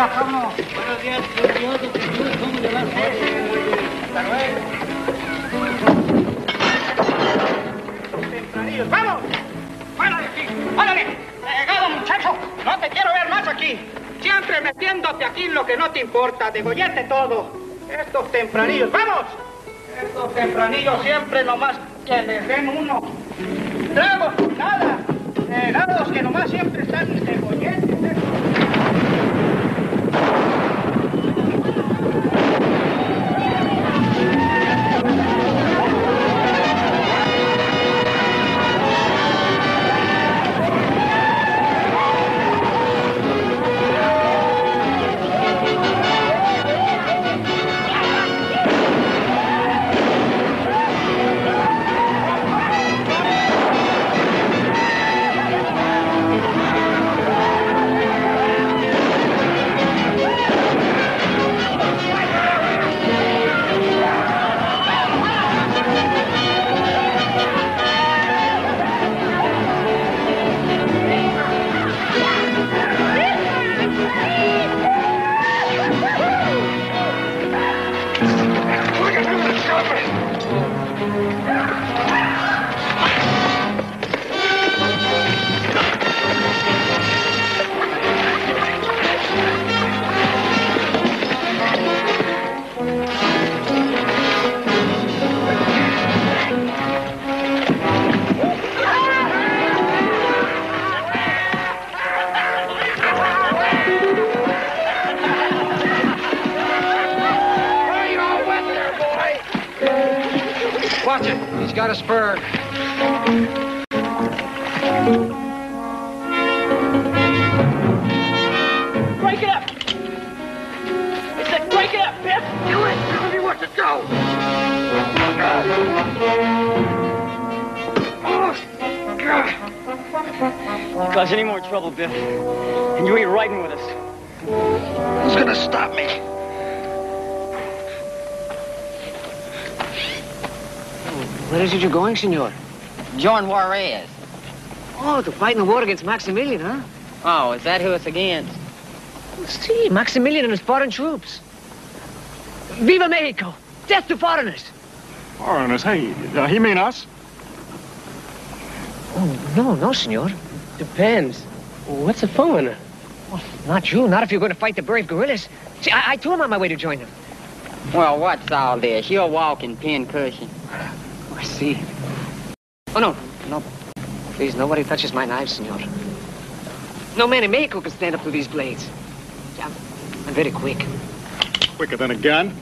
días, ¿cómo? Buenos días, ¿cómo le va? Hasta luego. Tempranillos, ¡vamos! ¡Fuera de aquí! ¡Órale! ¡Llegado, muchacho! No te quiero ver más aquí. Siempre metiéndote aquí en lo que no te importa. Degollate todo. Estos tempranillos, ¡vamos! Estos tempranillos siempre nomás que les den uno. Tragos, nada. Helados que nomás siempre están degollantes. Watch it. He's got a spur. Break it up! I said break it up, Biff! Do it. Tell me what to do. Oh, God. Cause any more trouble, Biff, and you ain't riding with us. Who's gonna stop me? Where is it you're going, senor? Join Juarez. Oh, to fight in the war against Maximilian, huh? Oh, is that who it's against? See, Maximilian and his foreign troops. Viva Mexico! Death to foreigners! Foreigners? Hey, he mean us? Oh, no, senor. Depends. What's a foreigner? Well, not you, not if you're going to fight the brave guerrillas. See, I too am on my way to join them. Well, what's all this? You'll walk in pincushion. Oh, I see. Oh, no. Please, nobody touches my knives, senor. No man in Mexico can stand up to these blades. I'm very quick. Quicker than a gun?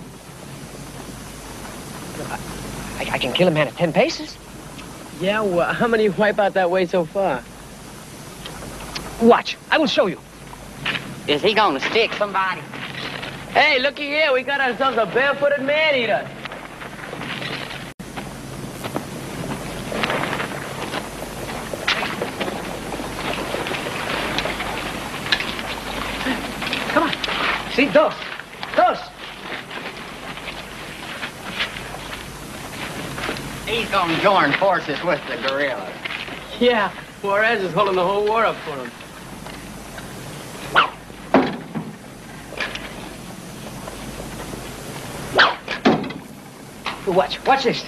I can kill a man at 10 paces. Yeah, well, how many wipe out that way so far? Watch, I will show you. Is he gonna stick somebody? Hey, looky here. We got ourselves a barefooted man-eater. Come on. See, dos. He's gonna join forces with the guerrillas. Yeah, Juarez is holding the whole war up for him. Watch this.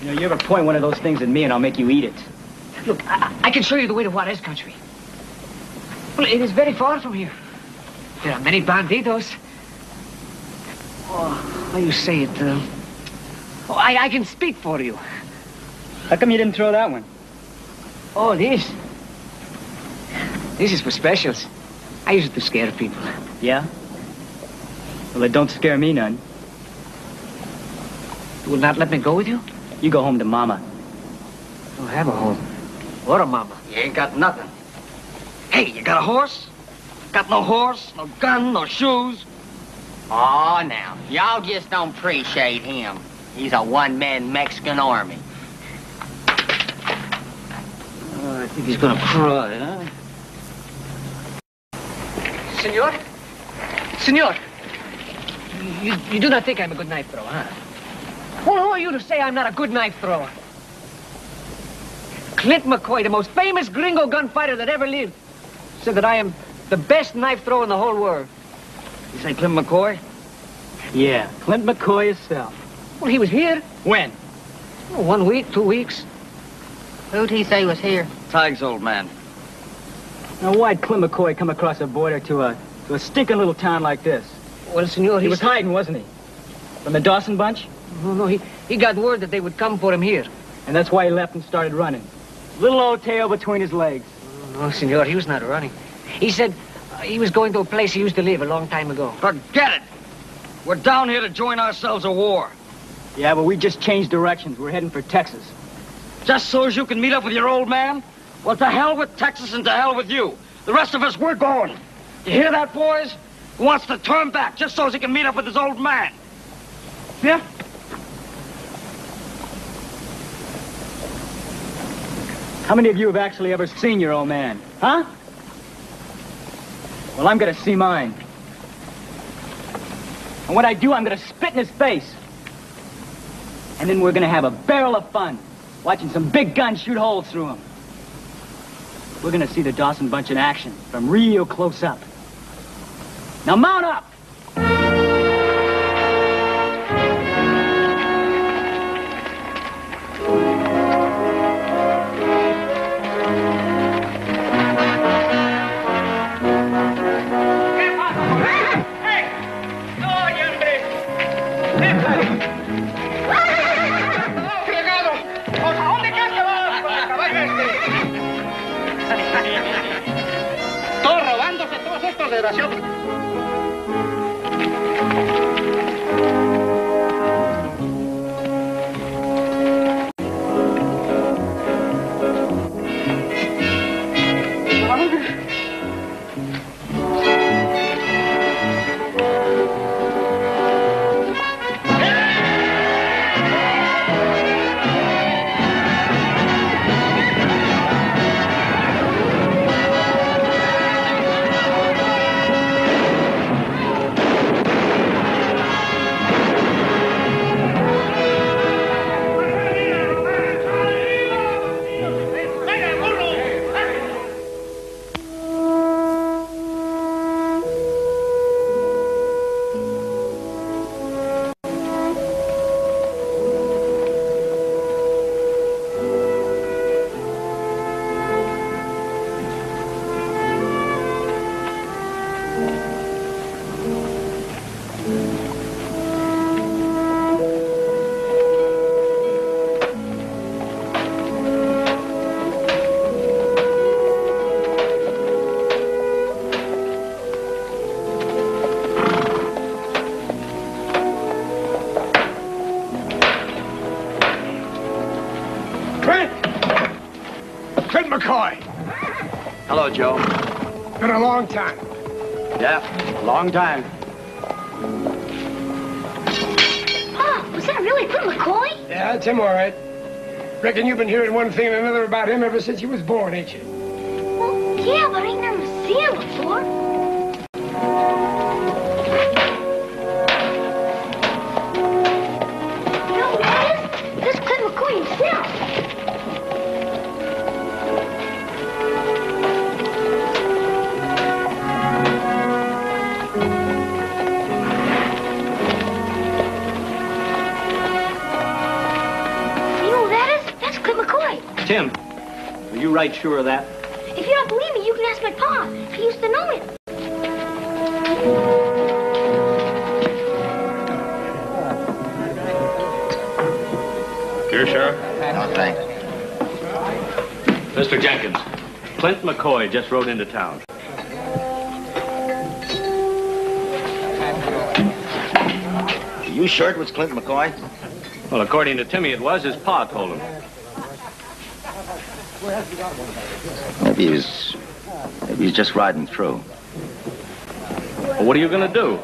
You ever point one of those things at me and I'll make you eat it. Look, I can show you the way to Juarez country. Well, it is very far from here. There are many bandidos. Oh, how you say it? I can speak for you. How come you didn't throw that one? Oh, this is for specials. I use it to scare people. Yeah? Well, it don't scare me none. You will not let me go with you? You go home to Mama. I don't have a home. Or a mama. You ain't got nothing. Hey, you got a horse? Got no horse, no gun, no shoes. Oh, now, y'all just don't appreciate him. He's a one-man Mexican army. Oh, I think he's gonna cry, huh? Senor? Senor! You do not think I'm a good knife thrower, huh? Who are you to say I'm not a good knife thrower? Clint McCoy, the most famous gringo gunfighter that ever lived, said that I am the best knife thrower in the whole world. You say Clint McCoy? Yeah, Clint McCoy himself. Well, he was here. When? Oh, 1 week, 2 weeks. Who'd he say was here? Tig's old man. Now, why'd Clint McCoy come across the border to a stinking little town like this? Well, senor, He was hiding, wasn't he? From the Dawson bunch? No, he got word that they would come for him here. And that's why he left and started running. Little old tail between his legs. No, senor, he was not running. He said he was going to a place he used to live a long time ago. Forget it! We're down here to join ourselves a war. Yeah, but we just changed directions. We're heading for Texas. Just so as you can meet up with your old man? Well, to hell with Texas and to hell with you. The rest of us, we're going. You hear that, boys? He wants to turn back just so as he can meet up with his old man. Yeah? How many of you have actually ever seen your old man? Huh? Well, I'm gonna see mine. And when I do, I'm gonna spit in his face. And then we're gonna have a barrel of fun, watching some big guns shoot holes through him. We're gonna see the Dawson bunch in action, from real close up. Now mount up! Hello, Joe. Been a long time. Yeah, long time. Oh, was that really Clint McCoy? Yeah, that's him, all right. Reckon you've been hearing one thing and another about him ever since you was born, ain't you? Well, yeah, but I ain't never seen him before. You know who that is? That's Clint McCoy himself. Tim, are you right sure of that? If you don't believe me, you can ask my pa. He used to know him. Here, Sheriff. No, thanks. Mr. Jenkins, Clint McCoy just rode into town. Are you sure it was Clint McCoy? Well, according to Timmy, it was. His pa told him. Maybe he's just riding through. Well, what are you going to do?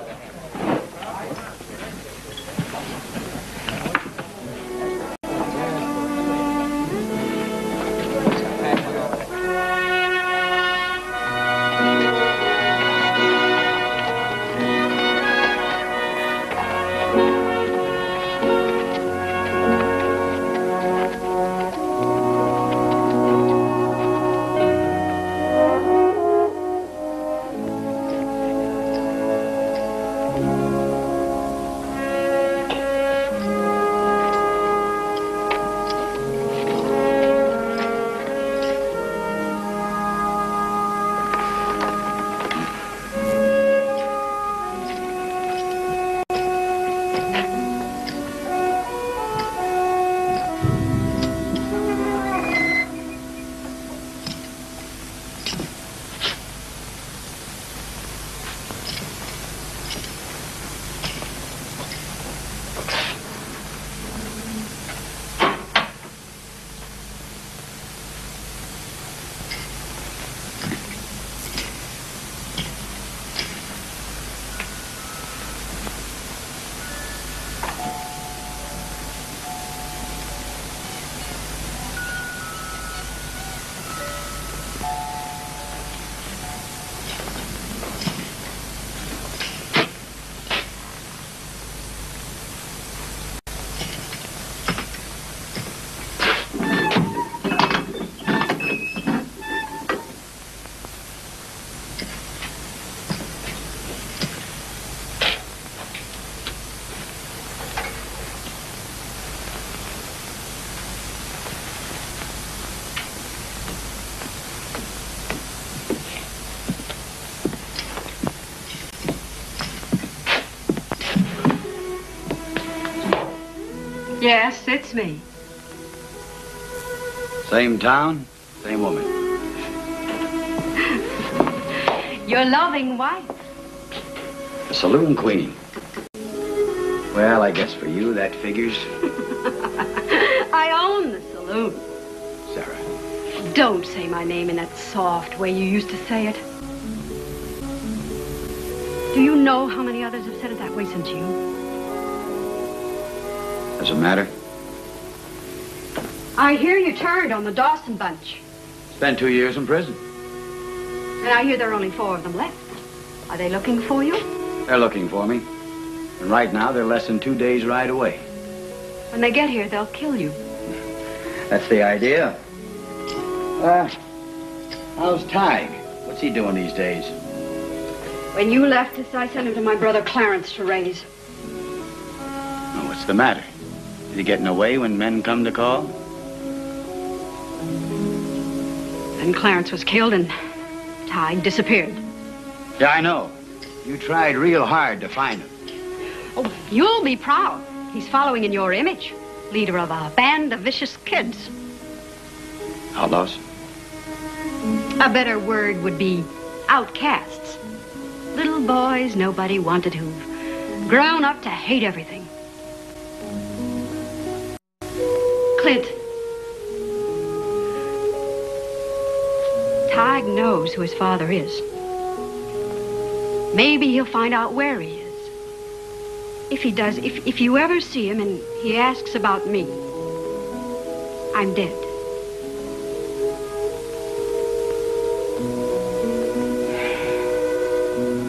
Yes, it's me. Same town, same woman. Your loving wife. The saloon queen. Well, I guess for you that figures. I own the saloon. Sarah. Don't say my name in that soft way you used to say it. Do you know how many others have said it that way since you? Does it matter? I hear you turned on the Dawson bunch. Spent 2 years in prison. And I hear there are only 4 of them left. Are they looking for you? They're looking for me. And right now, they're less than 2 days' ride away. When they get here, they'll kill you. That's the idea. How's Tig? What's he doing these days? When you left us, I sent him to my brother Clarence to raise. Oh, what's the matter? Is he getting away when men come to call? Then Clarence was killed and Tig disappeared. Yeah, I know. You tried real hard to find him. Oh, you'll be proud. He's following in your image. Leader of a band of vicious kids. Outlaws? A better word would be outcasts. Little boys nobody wanted who've grown up to hate everything. Clint. Tig knows who his father is. Maybe he'll find out where he is. If he does, if you ever see him and he asks about me, I'm dead.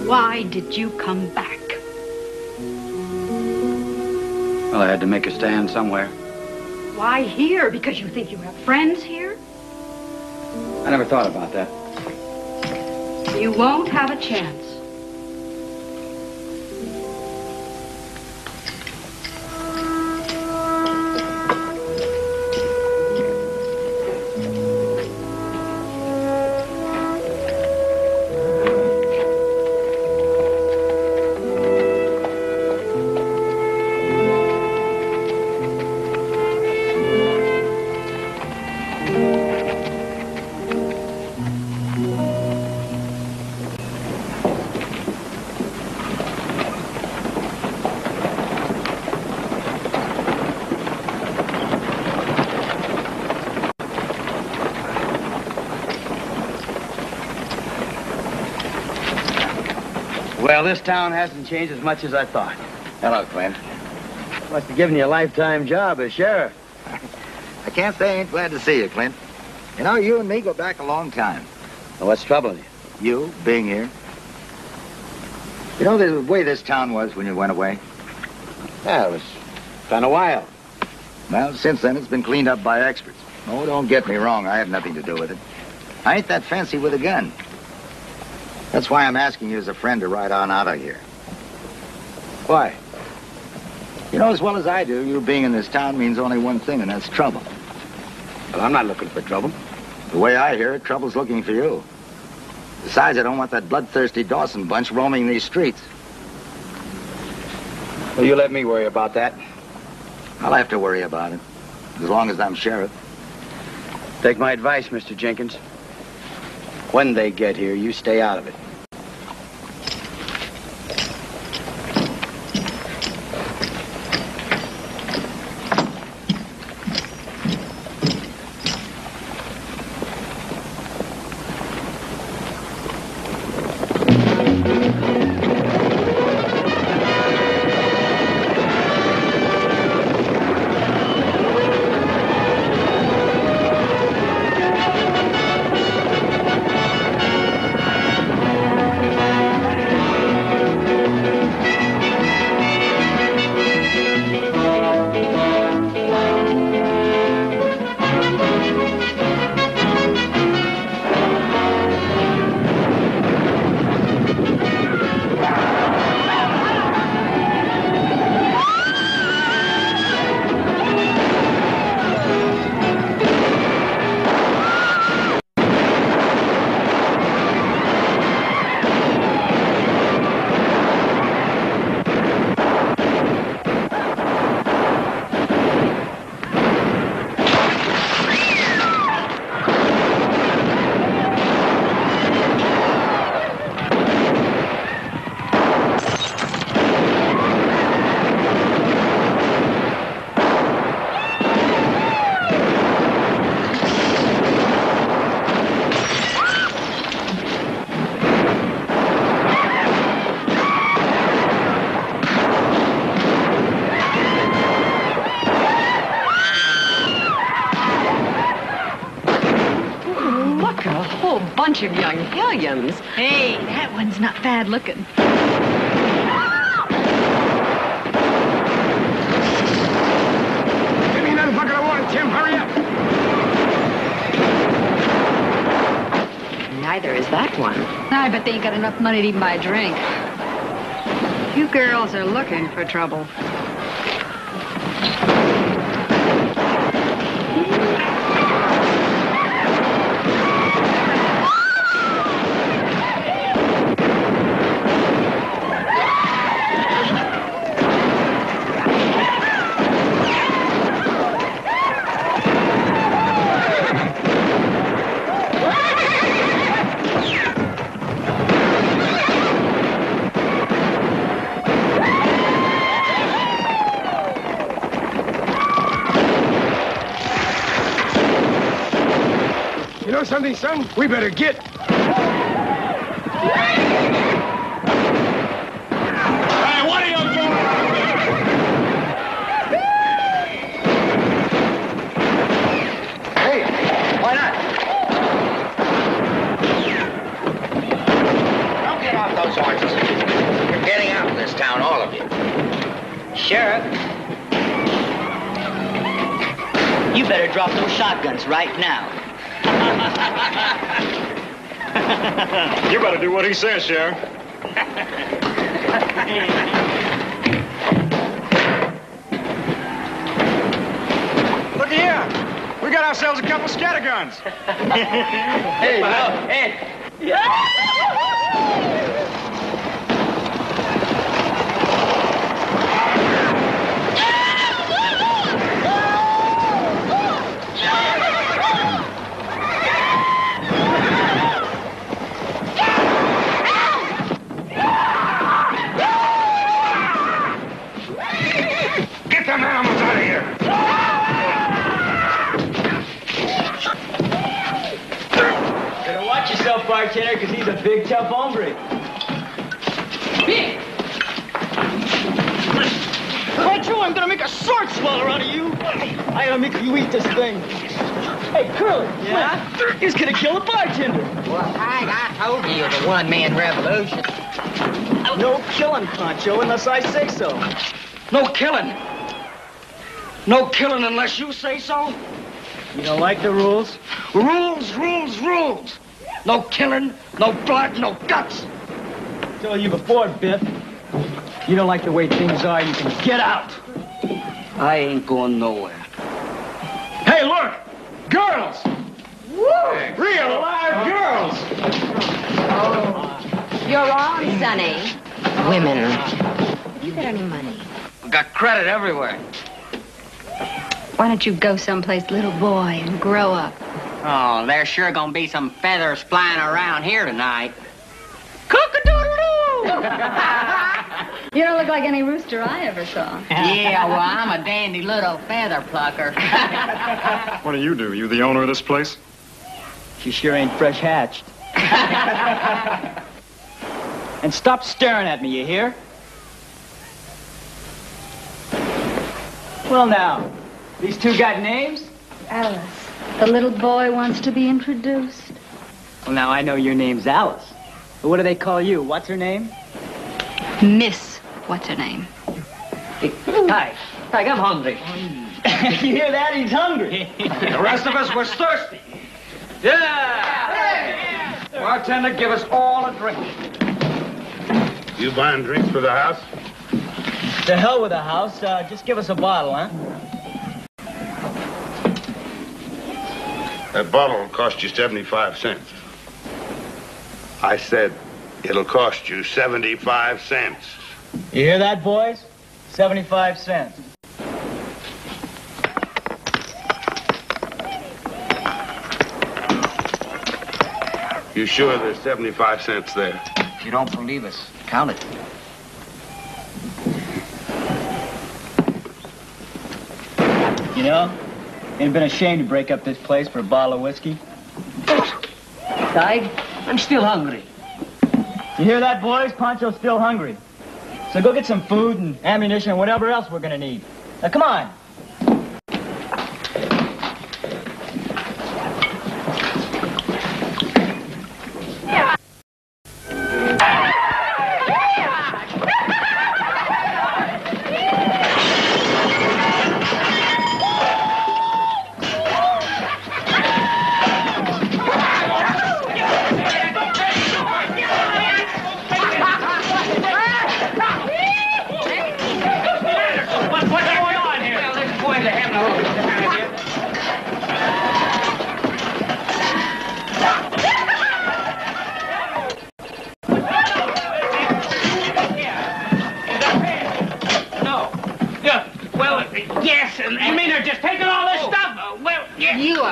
Why did you come back? Well, I had to make a stand somewhere. Why here? Because you think you have friends here? I never thought about that. You won't have a chance. Well, this town hasn't changed as much as I thought. Hello, Clint. Must have given you a lifetime job as sheriff. I can't say I ain't glad to see you, Clint. You know, you and me go back a long time. Well, what's troubling you? You being here. You know the way this town was when you went away? Yeah, it was kind of wild. Well, since then, it's been cleaned up by experts. Oh, don't get me wrong. I had nothing to do with it. I ain't that fancy with a gun. That's why I'm asking you as a friend to ride on out of here. Why? You know as well as I do, you being in this town means only one thing, and that's trouble. Well, I'm not looking for trouble. The way I hear it, trouble's looking for you. Besides, I don't want that bloodthirsty Dawson bunch roaming these streets. Well, you let me worry about that. I'll have to worry about it, as long as I'm sheriff. Take my advice, Mr. Jenkins. When they get here, you stay out of it. Bunch of young hellions. Hey, that one's not bad looking. Give me another bucket of water, Tim. Hurry up. Neither is that one. I bet they ain't got enough money to even buy a drink. You girls are looking for trouble. Something, son? We better get. Hey, what are you doing? Hey, why not? Don't get off those horses. You're getting out of this town, all of you. Sheriff, you better drop those shotguns right now. You better do what he says, Sheriff. Look here. We got ourselves a couple scatterguns. Hey, no, hey. Get them animals out of here. Better watch yourself, bartender, because he's a big, tough hombre. Right, you, I'm gonna make a sword swallow out of you. I'm gonna make you eat this thing. Hey, Curly. Yeah? He's gonna kill the bartender. Well, I told you it was a one-man revolution. No killing, Pancho, unless I say so. No killing. No killing unless you say so. You don't like the rules? Rules, rules, rules. No killing, no blood, no guts. I told you before, Biff. You don't like the way things are, you can get out. I ain't going nowhere. Hey, look! Girls! Woo! Real live girls! You're on, Sonny. Women. You got any money? We got credit everywhere. Why don't you go someplace, little boy, and grow up? Oh, there's sure gonna be some feathers flying around here tonight. Cock-a-doodle-doo! You don't look like any rooster I ever saw. Yeah, well, I'm a dandy little feather plucker. What do? You the owner of this place? She sure ain't fresh hatched. And stop staring at me, you hear? Well, now, these two got names? Alice, the little boy wants to be introduced. Well, now, I know your name's Alice. But what do they call you? What's her name? Miss, what's her name? Hi, I'm hungry. You hear that? He's hungry. The rest of us was thirsty. Yeah! Bartender, give us all a drink. You buying drinks for the house? To hell with the house. Just give us a bottle, huh? That bottle will cost you 75 cents. I said it'll cost you 75 cents. You hear that, boys? 75 cents. You sure there's 75 cents there? If you don't believe us, count it. You know, ain't been ashamed to break up this place for a bottle of whiskey. Tig, I'm still hungry. You hear that, boys? Pancho's still hungry. So go get some food and ammunition and whatever else we're gonna need. Now, come on.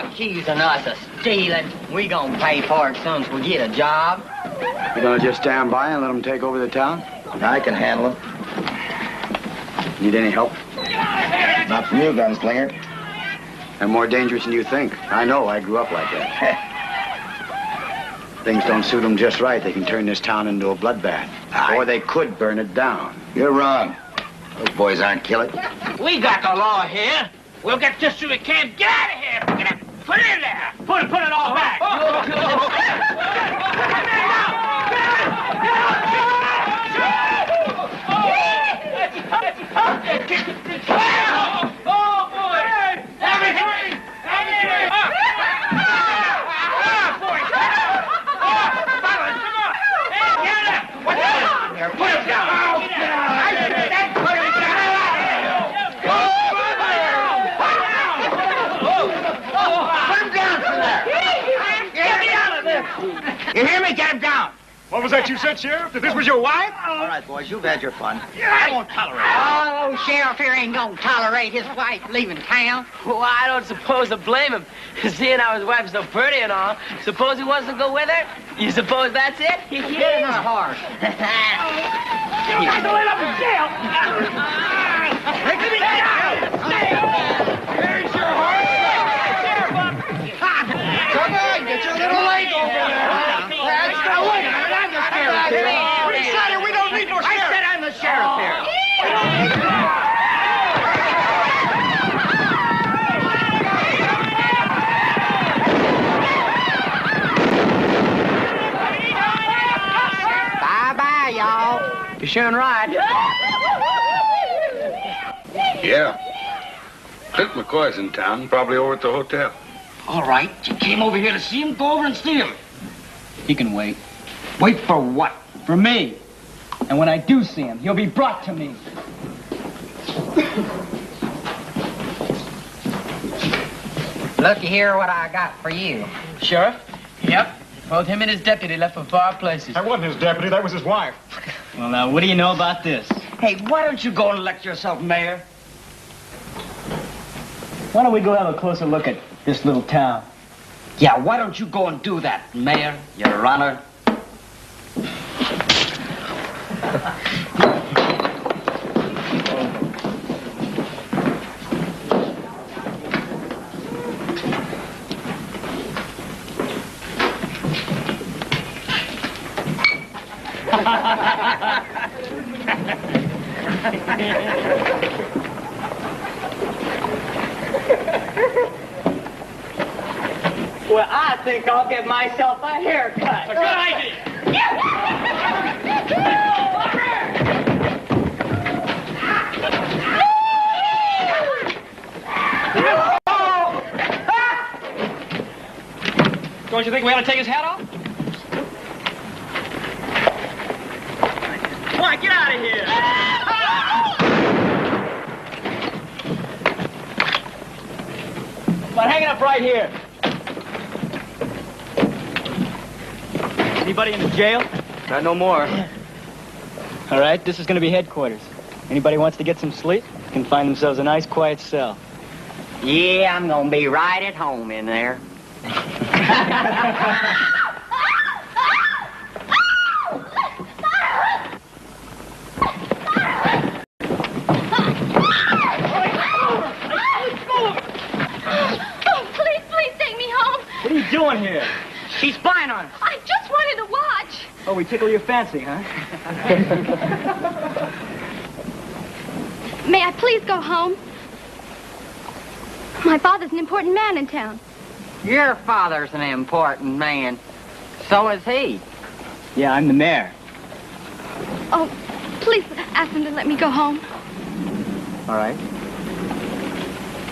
Accusing us of stealing. We gonna pay for it as soon as we get a job. You gonna just stand by and let them take over the town? I can handle them. Need any help? Not from you, gunslinger. They're more dangerous than you think. I know, I grew up like that. Things don't suit them just right. They can turn this town into a bloodbath. Or they could burn it down. You're wrong. Those boys aren't killing. We got the law here. We'll get this through the camp. Get out of here. We're gonna put it in there. Put it all back. Oh, boy. Everything. Put him down. You hear me? Get him down. What was that you said, Sheriff? That this was your wife? All right, boys, you've had your fun. I won't tolerate it. Oh, Sheriff here ain't gonna tolerate his wife leaving town. Well, I don't suppose I blame him. Seeing how his wife's so pretty and all. Suppose he wants to go with her? You suppose that's it? Get in her horse. You got to let up in jail. Take me down. Here's your horse. Come on, get your little leg over there. That's the way. I'm the sheriff. We decided we don't need no the sheriff here. Bye-bye, y'all. You're sure right. Yeah. Clint McCoy's in town, probably over at the hotel. All right, you came over here to see him. Go over and see him. He can wait. Wait for what? For me. And when I do see him, he'll be brought to me. Looky here what I got for you. Sheriff? Yep. Both him and his deputy left for far places. That wasn't his deputy, that was his wife. Well, now, what do you know about this? Hey, why don't you go and elect yourself mayor? Why don't we go have a closer look at this little town? Yeah, why don't you go and do that, Mayor, Your Honor? Well, I think I'll get myself a haircut. Good idea. Don't you think we ought to take his hat off? Come on, get out of here. Come on, hang it up right here. Anybody in the jail? Not no more. All right, this is going to be headquarters. Anybody wants to get some sleep can find themselves a nice, quiet cell. Yeah, I'm gonna be right at home in there. Please take me home. What are you doing here? She's spying on us. I just wanted to watch. Oh, we tickle your fancy, huh? May I please go home? My father's an important man in town. Your father's an important man. So is he. Yeah, I'm the mayor. Oh, please ask him to let me go home. All right.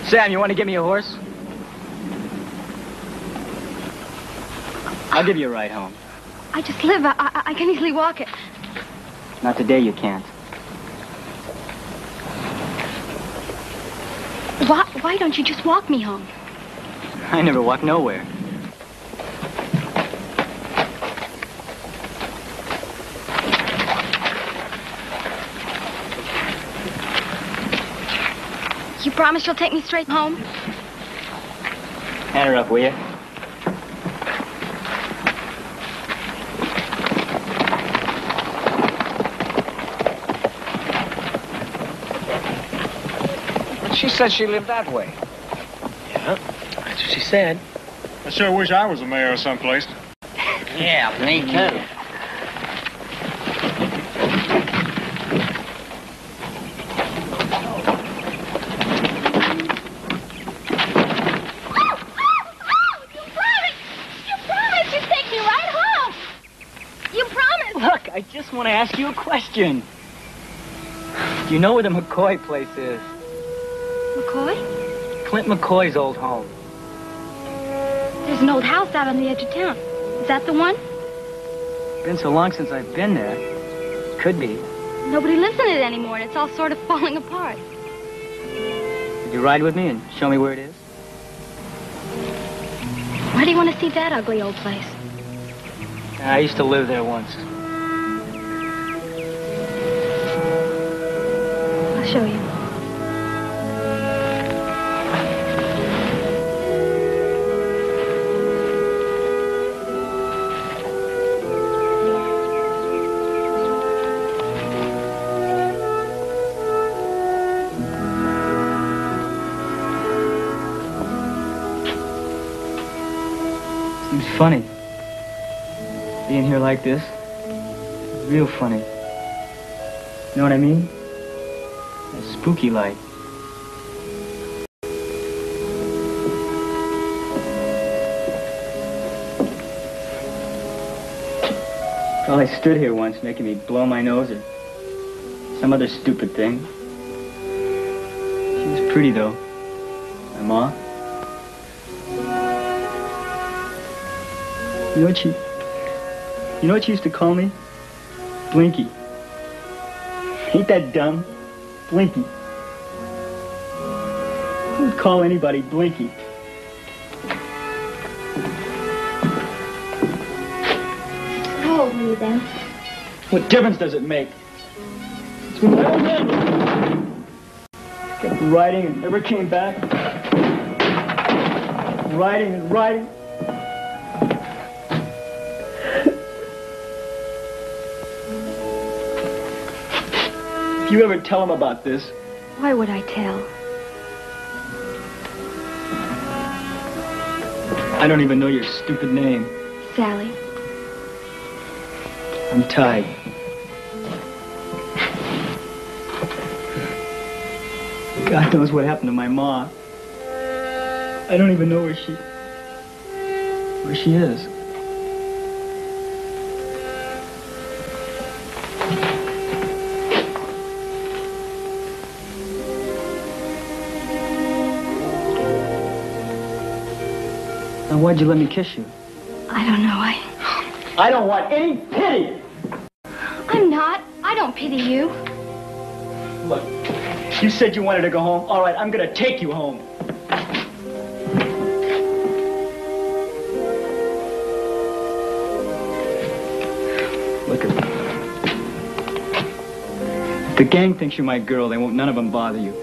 Sam, you want to give me a horse? I'll give you a ride home. I just live. I can easily walk it. Not today, you can't. Why don't you just walk me home? I never walk nowhere. You promise you'll take me straight home? Hand her up, will you? She said she lived that way. Yeah, that's what she said. I sure wish I was a mayor of someplace. Yeah, me too. Look, I just want to ask you a question. Do you know where the McCoy place is? McCoy? Clint McCoy's old home. There's an old house out on the edge of town. Is that the one? Been so long since I've been there. Could be. Nobody lives in it anymore, and it's all sort of falling apart. Would you ride with me and show me where it is? Why do you want to see that ugly old place? I used to live there once. I'll show you. Seems funny. Being here like this. Real funny. You know what I mean? A spooky light. Well, I stood here once making me blow my nose or some other stupid thing. She was pretty, though. My ma. You know what she used to call me? Blinky. Ain't that dumb? Blinky. Who would call anybody Blinky? How old were you then? What difference does it make? It's when my old man kept writing and never came back. Writing and writing. If you ever tell him about this... Why would I tell? I don't even know your stupid name. Sally. I'm tied. God knows what happened to my ma. I don't even know where she is. Now, why'd you let me kiss you? I don't know. I don't want any pity! I'm not. I don't pity you. Look, you said you wanted to go home. All right, I'm gonna take you home. Look at me. If the gang thinks you're my girl, they won't none of them bother you.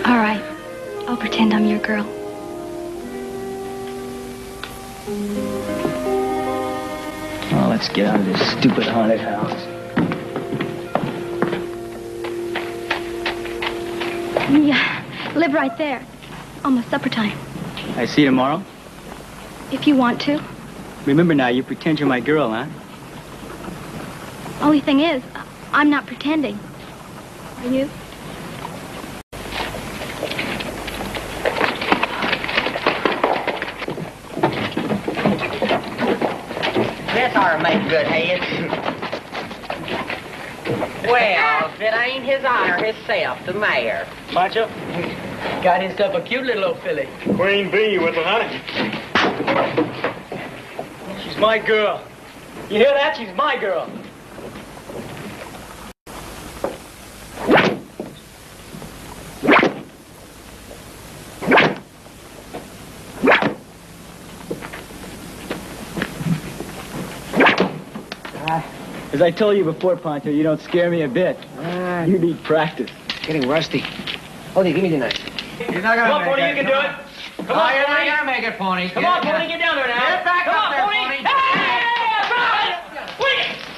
All right. I'll pretend I'm your girl. Oh, let's get out of this stupid haunted house. Yeah, live right there. Almost supper time. I see you tomorrow. If you want to. Remember now, you pretend you're my girl, huh? Only thing is, I'm not pretending. Are you? This ought to make good heads. Well, if it ain't his honor himself, the mayor. Macho? Got himself a cute little old filly. Queen bee with the honey. She's my girl. You hear that? She's my girl. As I told you before, Poncho, you don't scare me a bit. You need practice. Getting rusty. Odie, give me the knife. You're not gonna Come on, Pony, you can do it. Come on, you're Pony. not gonna make it, Pony. Come on, Pony, get down there now. Get back Come up on, there, Pony. Pony.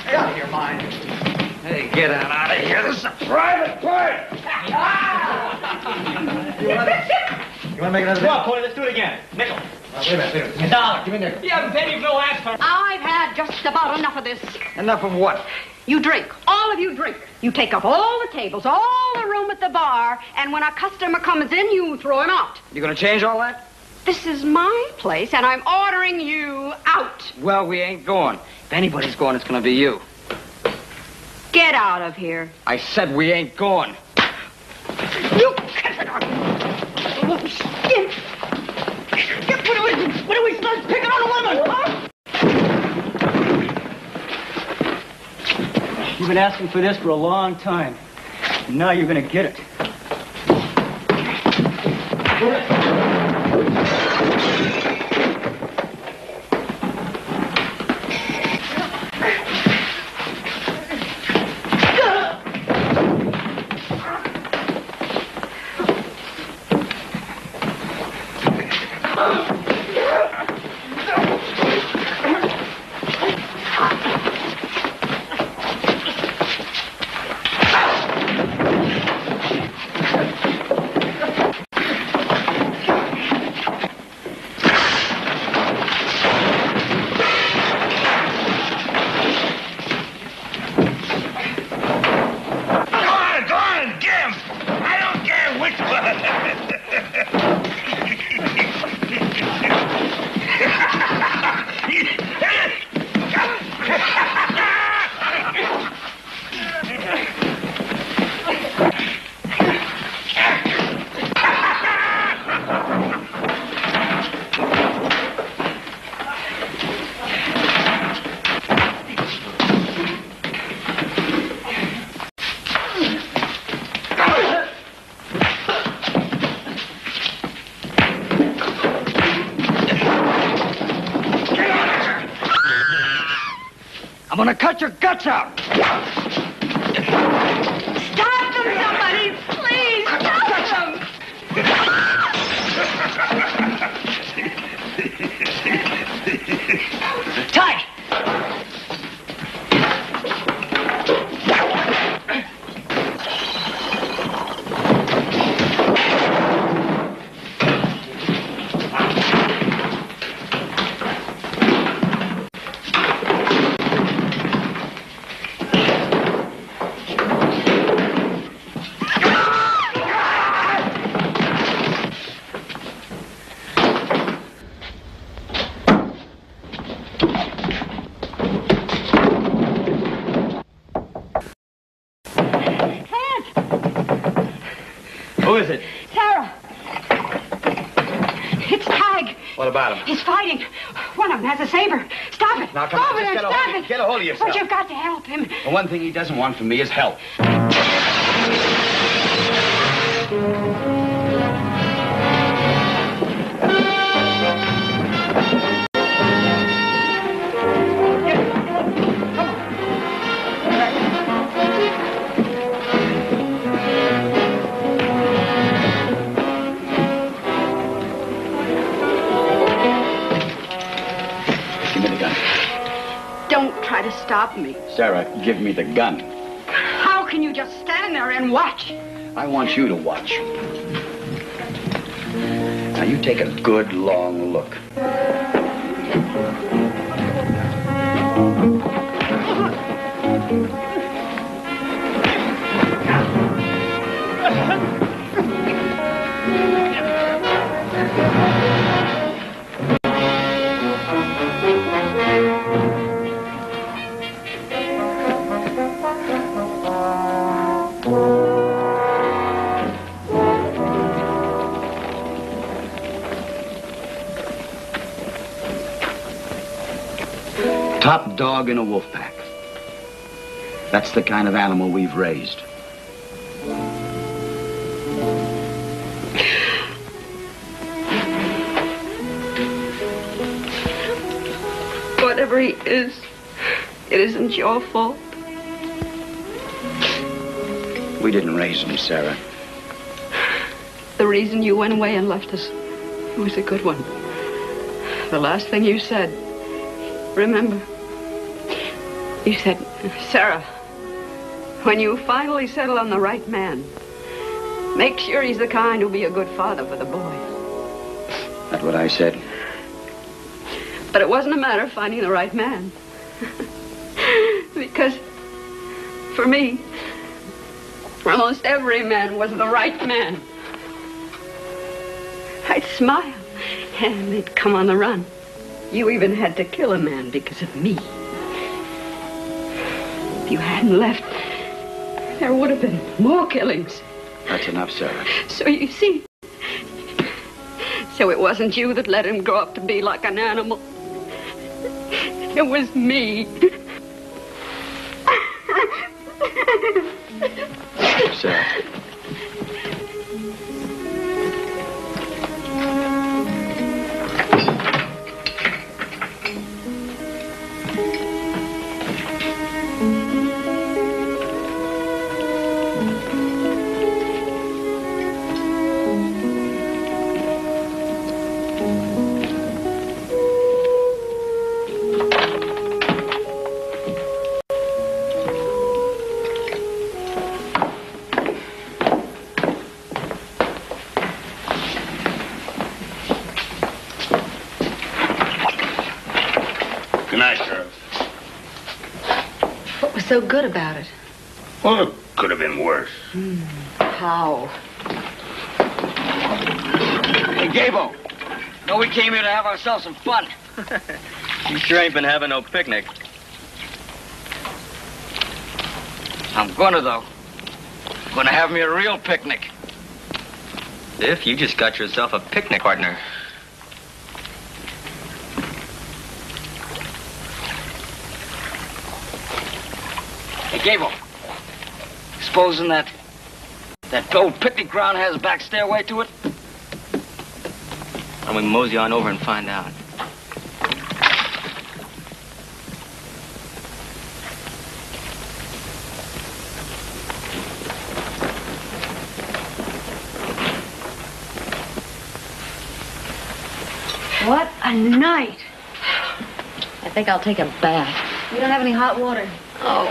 Hey, Get out of your mind. Hey, get out of here. This is a private part. You wanna make another? Come on, Pony, let's do it again. Nickel. Wait a minute. $1. Give me a nickel. You haven't paid me for the last time. I've had just about enough of this. Enough of what? You drink. All of you drink. You take up all the tables, all the room at the bar, and when a customer comes in, you throw him out. You gonna change all that? This is my place, and I'm ordering you out. Well, we ain't going. If anybody's going, it's gonna be you. Get out of here. I said we ain't going. You... When do we start picking on women, huh? You've been asking for this for a long time. And now you're gonna get it. I'm gonna cut your guts out. Stop them, somebody! Please, stop them! Tight! Who is it? Sarah! It's Tig. What about him? He's fighting. One of them has a saber. Stop it. Now, come Go on, over just there, get a stop hold of it. Get a hold of yourself. But you've got to help him. The one thing he doesn't want from me is help. Give me the gun. Don't try to stop me. Sarah, give me the gun. How can you just stand there and watch? I want you to watch. Now, you take a good, long look. Top dog in a wolf pack. That's the kind of animal we've raised. Whatever he is, it isn't your fault. We didn't raise him, Sarah. The reason you went away and left us was a good one. The last thing you said, remember, you said, Sarah, when you finally settle on the right man, make sure he's the kind who'll be a good father for the boy. That's what I said. But it wasn't a matter of finding the right man. Because for me, almost every man was the right man. I'd smile and they'd come on the run. You even had to kill a man because of me. If you hadn't left, there would have been more killings. That's enough, Sarah. So you see, so it wasn't you that let him grow up to be like an animal. It was me. Sarah. So good about it? Well, it could have been worse. How? Hey, Gabo. No, we came here to have ourselves some fun. You sure ain't been having no picnic. I'm gonna, though. Gonna have me a real picnic. If you just got yourself a picnic partner. Hey, Gable. Supposing that old picnic ground has a back stairway to it? And we mosey on over and find out. a night. I think I'll take a bath. You don't have any hot water? Oh.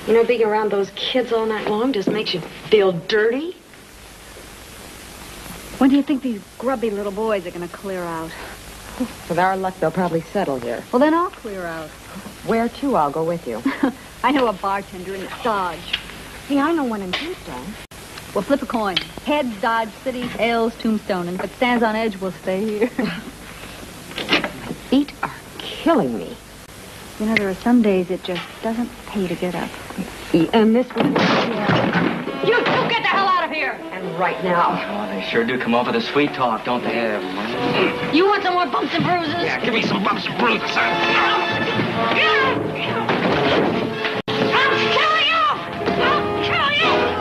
You know, being around those kids all night long just makes you feel dirty. When do you think these grubby little boys are going to clear out? With our luck, they'll probably settle here. Well, then I'll clear out. Where to? I'll go with you. I know a bartender in Dodge. Hey, I know one in Tombstone. We'll flip a coin. Heads, Dodge City, tails, Tombstone. And if it stands on edge, we'll stay here. My feet are killing me. You know, there are some days it just doesn't pay to get up. And this one... You two get the hell out of here! And right now. Oh, they sure do come up with a sweet talk, don't they? Yeah. You want some more bumps and bruises? Yeah, give me some bumps and bruises, son. I'll kill you! I'll kill you!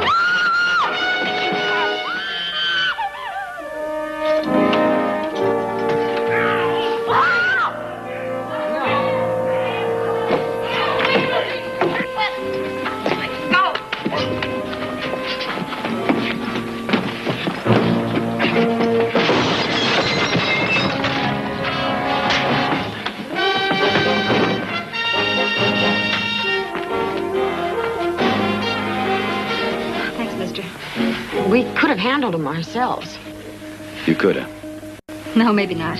We could have handled them ourselves. You could have. No, maybe not.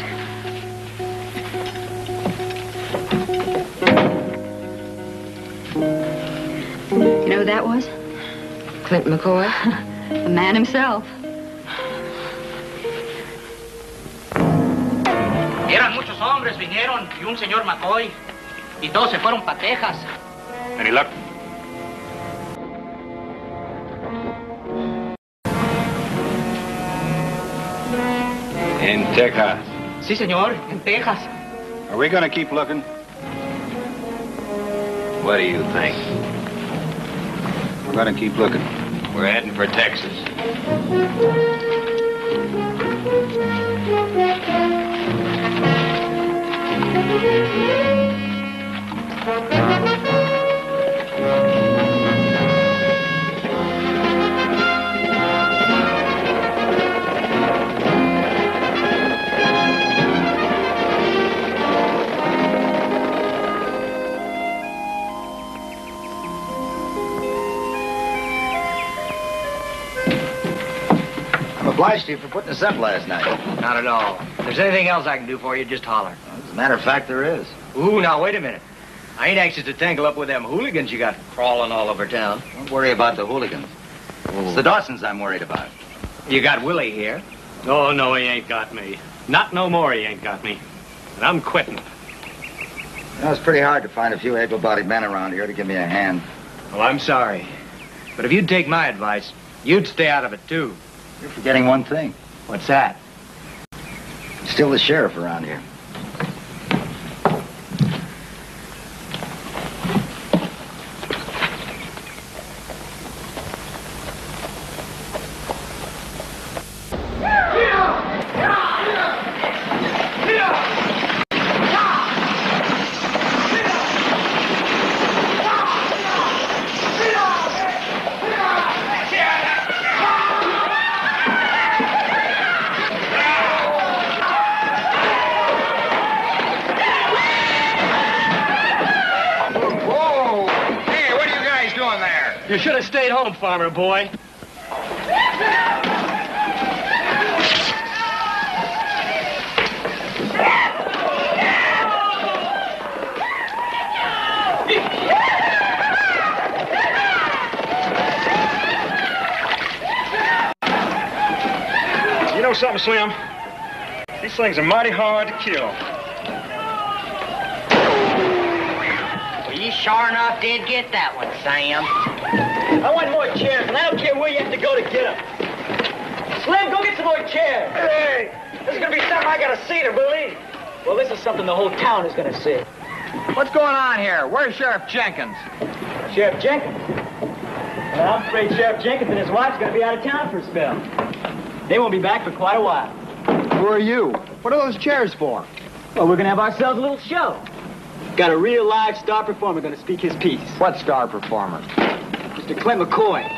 You know who that was? Clint McCoy? The man himself. Eran muchos hombres, vinieron, y un señor McCoy. Y todos se fueron para Texas. Any luck? In Texas. Sí, señor, en Texas. Are we gonna keep looking? What do you think? We're gonna keep looking. We're heading for Texas. Obliged to you for putting us up last night. Not at all. If there's anything else I can do for you, just holler. Well, as a matter of fact, there is. Ooh, now wait a minute. I ain't anxious to tangle up with them hooligans you got crawling all over town. Don't worry about the hooligans. It's the Dawsons I'm worried about. You got Willie here. Oh, no, he ain't got me. Not no more he ain't got me. And I'm quitting. You know, it's pretty hard to find a few able-bodied men around here to give me a hand. Well, I'm sorry. But if you'd take my advice, you'd stay out of it, too. You're forgetting one thing. What's that? Still the sheriff around here. You should have stayed home, farmer boy. You know something, Slim? These things are mighty hard to kill. Well, you sure enough did get that one, Sam. I want more chairs, and I don't care where you have to go to get them. Slim, go get some more chairs. Hey, this is gonna be something I gotta see to believe. Well, this is something the whole town is going to see. What's going on here? Where's Sheriff Jenkins? Sheriff Jenkins? Well, I'm afraid Sheriff Jenkins and his wife's going to be out of town for a spell. They won't be back for quite a while. Who are you? What are those chairs for? Well, we're going to have ourselves a little show. Got a real live star performer going to speak his piece. What star performer? Mr. Clint McCoy.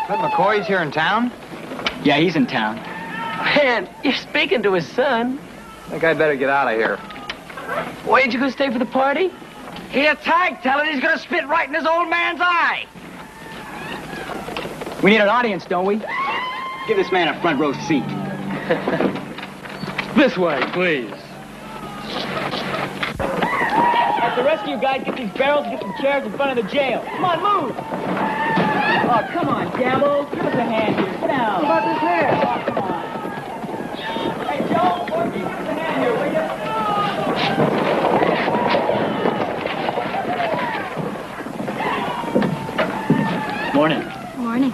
Clint McCoy's here in town? Yeah, he's in town. Man, you're speaking to his son. I think I'd better get out of here. Why ain't you gonna stay for the party? Here, Tig, tell him he's gonna spit right in his old man's eye. We need an audience, don't we? Give this man a front row seat. This way, please. Let the rest of you guys get these barrels and get some chairs in front of the jail. Come on, move! Oh, come on, Gamble. Give us a hand here. Sit down. How about this here? Oh, come on. Hey, Joe, Porky, give us a hand here, will you? Morning. Morning.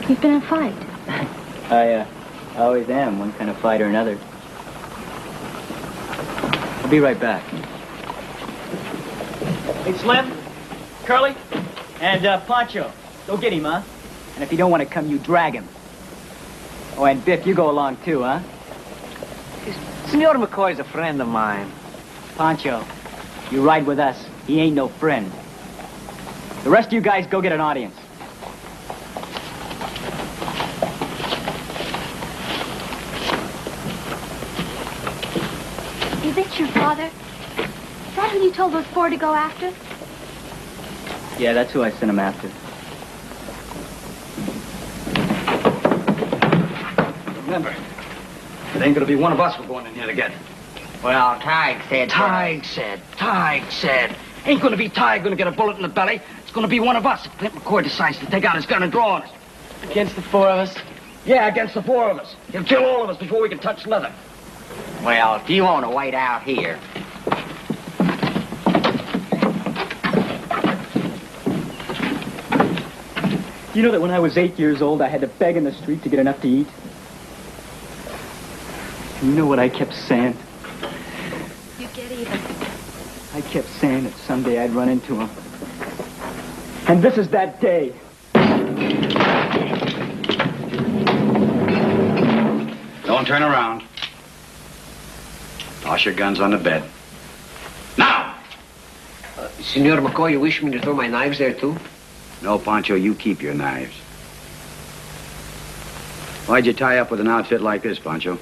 You've been in a fight. I always am, one kind of fight or another. I'll be right back. Hey, Slim, Curly, and Pancho. Go get him, huh? And if you don't want to come, you drag him. Oh, and Biff, you go along too, huh? Senor McCoy's a friend of mine. Pancho, you ride with us. He ain't no friend. The rest of you guys go get an audience. Is it your father? Is that who you told those four to go after? Yeah, that's who I sent him after. Remember, it ain't gonna be one of us we're going in here to get. Well, Tig said... Tig said. Ain't gonna be Tig gonna get a bullet in the belly. It's gonna be one of us if Clint McCoy decides to take out his gun and draw on us. Against the four of us? Yeah, against the four of us. He'll kill all of us before we can touch leather. Well, if you want to wait out here... You know that when I was 8 years old, I had to beg in the street to get enough to eat? And you know what I kept saying? You get even. I kept saying that someday I'd run into him. And this is that day. Don't turn around. Toss your guns on the bed. Now! Senor McCoy, you wish me to throw my knives there, too? No, Pancho, you keep your knives. Why'd you tie up with an outfit like this, Pancho?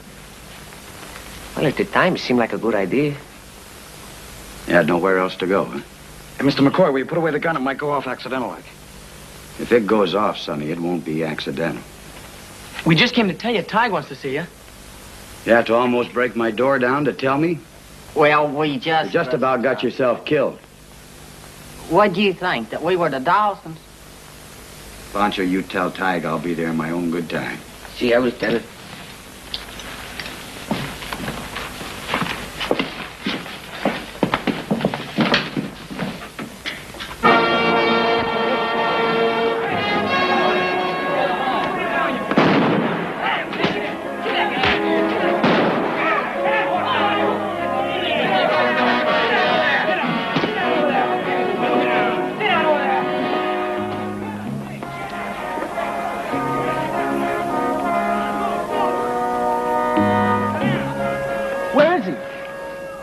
Well, at the time, it seemed like a good idea. You had nowhere else to go, huh? Hey, Mr. McCoy, will you put away the gun? It might go off accidentally. If it goes off, Sonny, it won't be accidental. We just came to tell you Tig wants to see you. You have to almost break my door down to tell me? Well, we just... You just about got yourself killed. What'd you think, that we were the Dawsons? Pancho, you tell Tig I'll be there in my own good time. See, I was telling.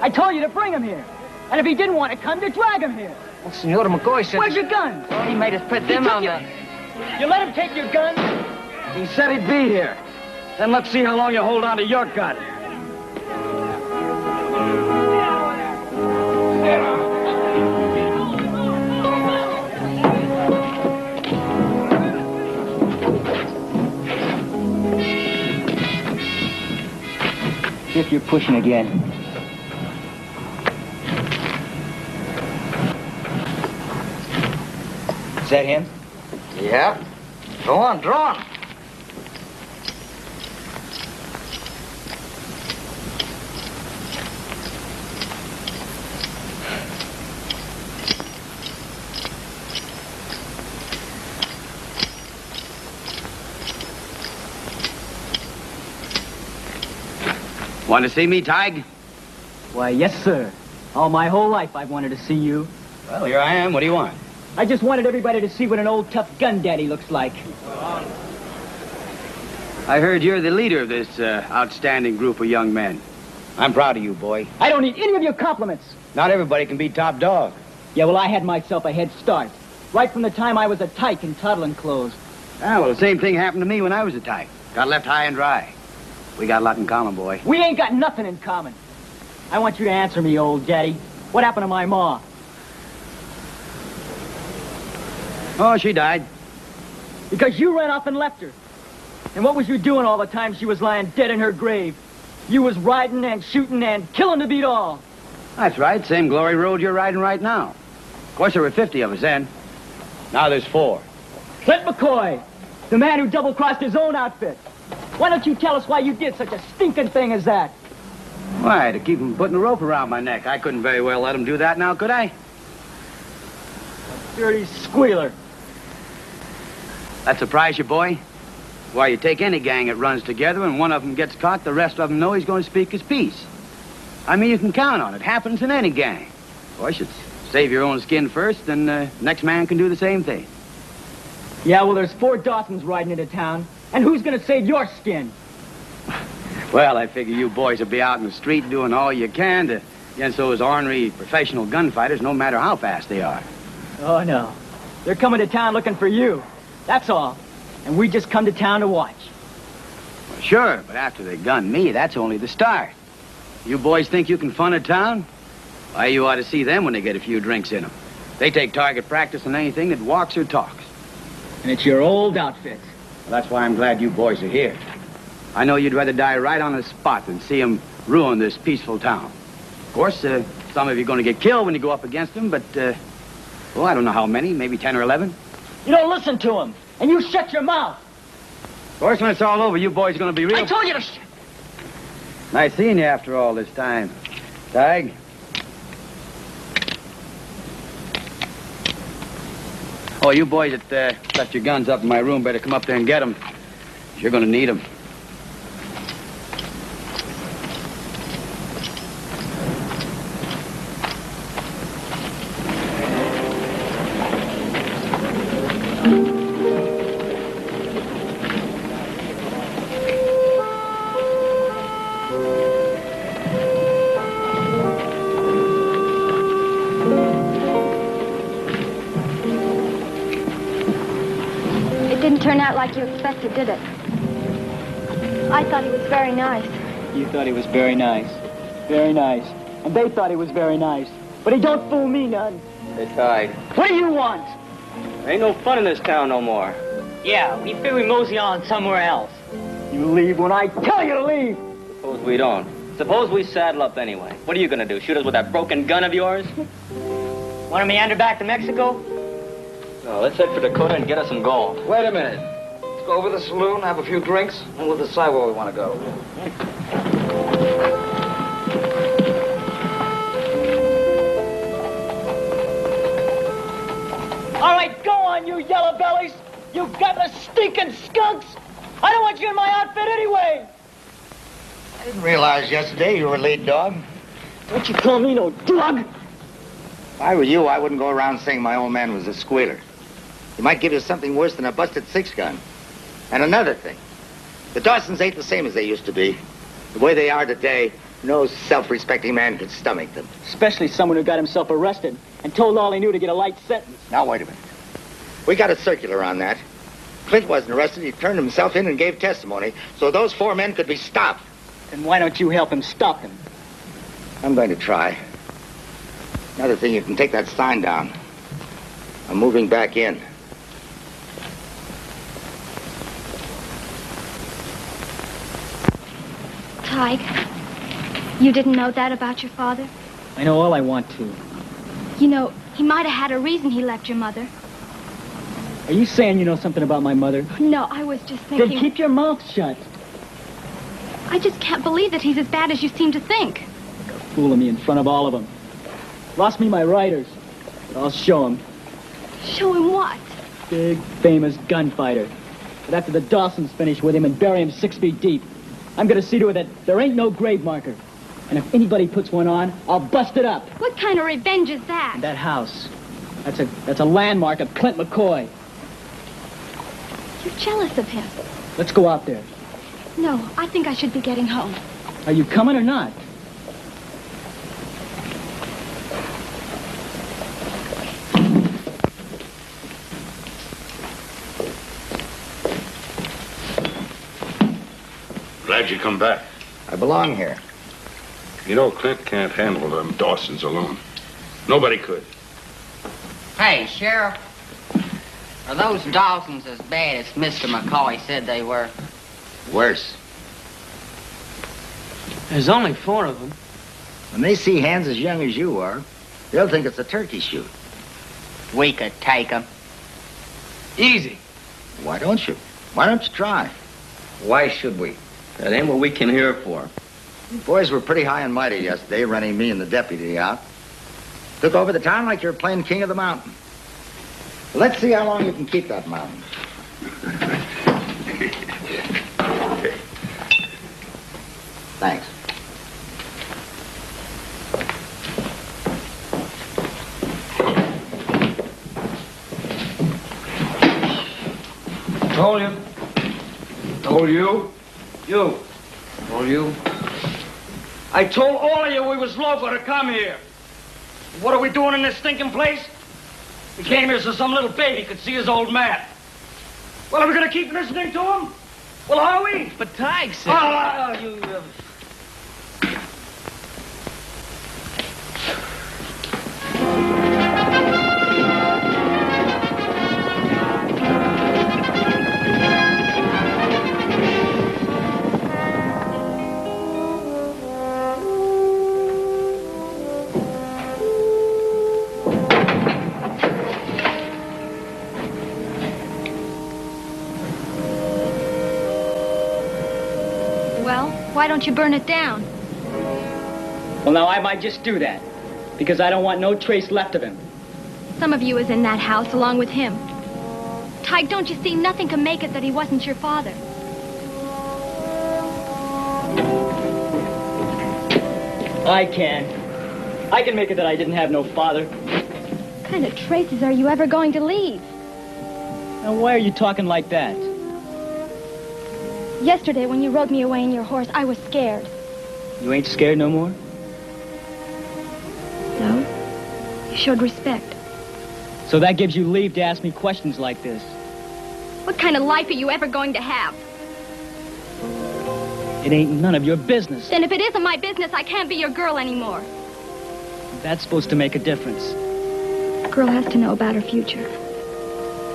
I told you to bring him here. And if he didn't want to come, to drag him here. Well, Senor McCoy said... Where's your guns? Well, he made us put them on the... You let him take your guns? He said he'd be here. Then let's see how long you hold on to your gun. If you're pushing again. Is that him? Yeah. Go on, draw him. Want to see me, Tig? Why, yes, sir. All my whole life I've wanted to see you. Well, here I am. What do you want? I just wanted everybody to see what an old tough gun daddy looks like. I heard you're the leader of this outstanding group of young men. I'm proud of you, boy. I don't need any of your compliments. Not everybody can be top dog. Yeah, well, I had myself a head start. Right from the time I was a tyke in toddling clothes. Ah, well, the same thing happened to me when I was a tyke. Got left high and dry. We got a lot in common, boy. We ain't got nothing in common. I want you to answer me, old daddy. What happened to my ma? Oh, she died. Because you ran off and left her. And what was you doing all the time she was lying dead in her grave? You was riding and shooting and killing to beat all. That's right. Same glory road you're riding right now. Of course, there were 50 of us then. Now there's 4. Clint McCoy, the man who double-crossed his own outfit. Why don't you tell us why you did such a stinking thing as that? Why, to keep him putting a rope around my neck. I couldn't very well let him do that now, could I? Dirty squealer. That surprise you, boy? Why, you take any gang that runs together and one of them gets caught, the rest of them know he's going to speak his piece. I mean, you can count on it. Happens in any gang. Of course, it's save your own skin first, and next man can do the same thing. Yeah, well, there's 4 Dawsons riding into town. And who's going to save your skin? Well, I figure you boys will be out in the street doing all you can to against those ornery professional gunfighters, no matter how fast they are. Oh, no. They're coming to town looking for you. That's all. And we just come to town to watch. Well, sure, but after they gun me, that's only the start. You boys think you can fun a town? Why, you ought to see them when they get a few drinks in them. They take target practice on anything that walks or talks. And it's your old outfit. Well, that's why I'm glad you boys are here. I know you'd rather die right on the spot than see them ruin this peaceful town. Of course, some of you are going to get killed when you go up against them, but, well, I don't know how many, maybe 10 or 11. You don't listen to them, and you shut your mouth. Of course, when it's all over, you boys are going to be real... I told you to shut... Nice seeing you after all this time. Tig? Oh, you boys that left your guns up in my room better come up there and get them. You're going to need them. Like you expected, did it? I thought he was very nice. You thought he was very nice. Very nice. And they thought he was very nice. But he don't fool me none. Hey, Tig. What do you want? Ain't no fun in this town no more. Yeah, we figure we mosey on somewhere else. You leave when I tell you to leave. Suppose we don't. Suppose we saddle up anyway. What are you gonna do? Shoot us with that broken gun of yours? Want to meander back to Mexico? No, let's head for Dakota and get us some gold. Wait a minute. Let's go over to the saloon, have a few drinks, and we'll decide where we want to go. All right, go on, you yellow bellies. You gutless, stinking skunks. I don't want you in my outfit anyway. I didn't realize yesterday you were a lead dog. Don't you call me no dog. If I were you, I wouldn't go around saying my old man was a squealer. He might give you something worse than a busted 6-gun. And another thing, the Dawsons ain't the same as they used to be. The way they are today, no self-respecting man could stomach them. Especially someone who got himself arrested and told all he knew to get a light sentence. Now, wait a minute. We got a circular on that. Clint wasn't arrested. He turned himself in and gave testimony, so those 4 men could be stopped. Then why don't you help him stop them? I'm going to try. Another thing, you can take that sign down. I'm moving back in. Tig, you didn't know that about your father? I know all I want to. You know, he might have had a reason he left your mother. Are you saying you know something about my mother? No, I was just thinking... Then keep your mouth shut. I just can't believe that he's as bad as you seem to think. Fooling me in front of all of them. Lost me my riders. But I'll show him. Show him what? Big, famous gunfighter. But after the Dawsons finish with him and bury him 6 feet deep, I'm gonna see to it that there ain't no grave marker. And if anybody puts one on, I'll bust it up. What kind of revenge is that? And that house. That's a landmark of Clint McCoy. You're jealous of him. Let's go out there. No, I think I should be getting home. Are you coming or not? Glad you come back. I belong here. You know, Clint can't handle them Dawsons alone. Nobody could. Hey, Sheriff. Are those Dawsons as bad as Mr. McCoy said they were? Worse. There's only 4 of them. When they see hands as young as you are, they'll think it's a turkey shoot. We could take them. Easy. Why don't you? Why don't you try? Why should we? That ain't what we came here for. You boys were pretty high and mighty yesterday, running me and the deputy out. Took over the town like you're playing king of the mountain. Let's see how long you can keep that mountain. Thanks. Told you. Told you. You. Told you. I told all of you we was local to come here. What are we doing in this stinking place? We came here so some little baby could see his old man. Well, are we going to keep listening to him? Well, are we? But Tige said... Why don't you burn it down? Well, now, I might just do that, because I don't want no trace left of him. Some of you is in that house along with him. Tige, don't you see? Nothing can make it that he wasn't your father. I can. I can make it that I didn't have no father. What kind of traces are you ever going to leave? Now, why are you talking like that? Yesterday, when you rode me away in your horse, I was scared. You ain't scared no more? No. You showed respect. So that gives you leave to ask me questions like this. What kind of life are you ever going to have? It ain't none of your business. Then if it isn't my business, I can't be your girl anymore. That's supposed to make a difference. A girl has to know about her future.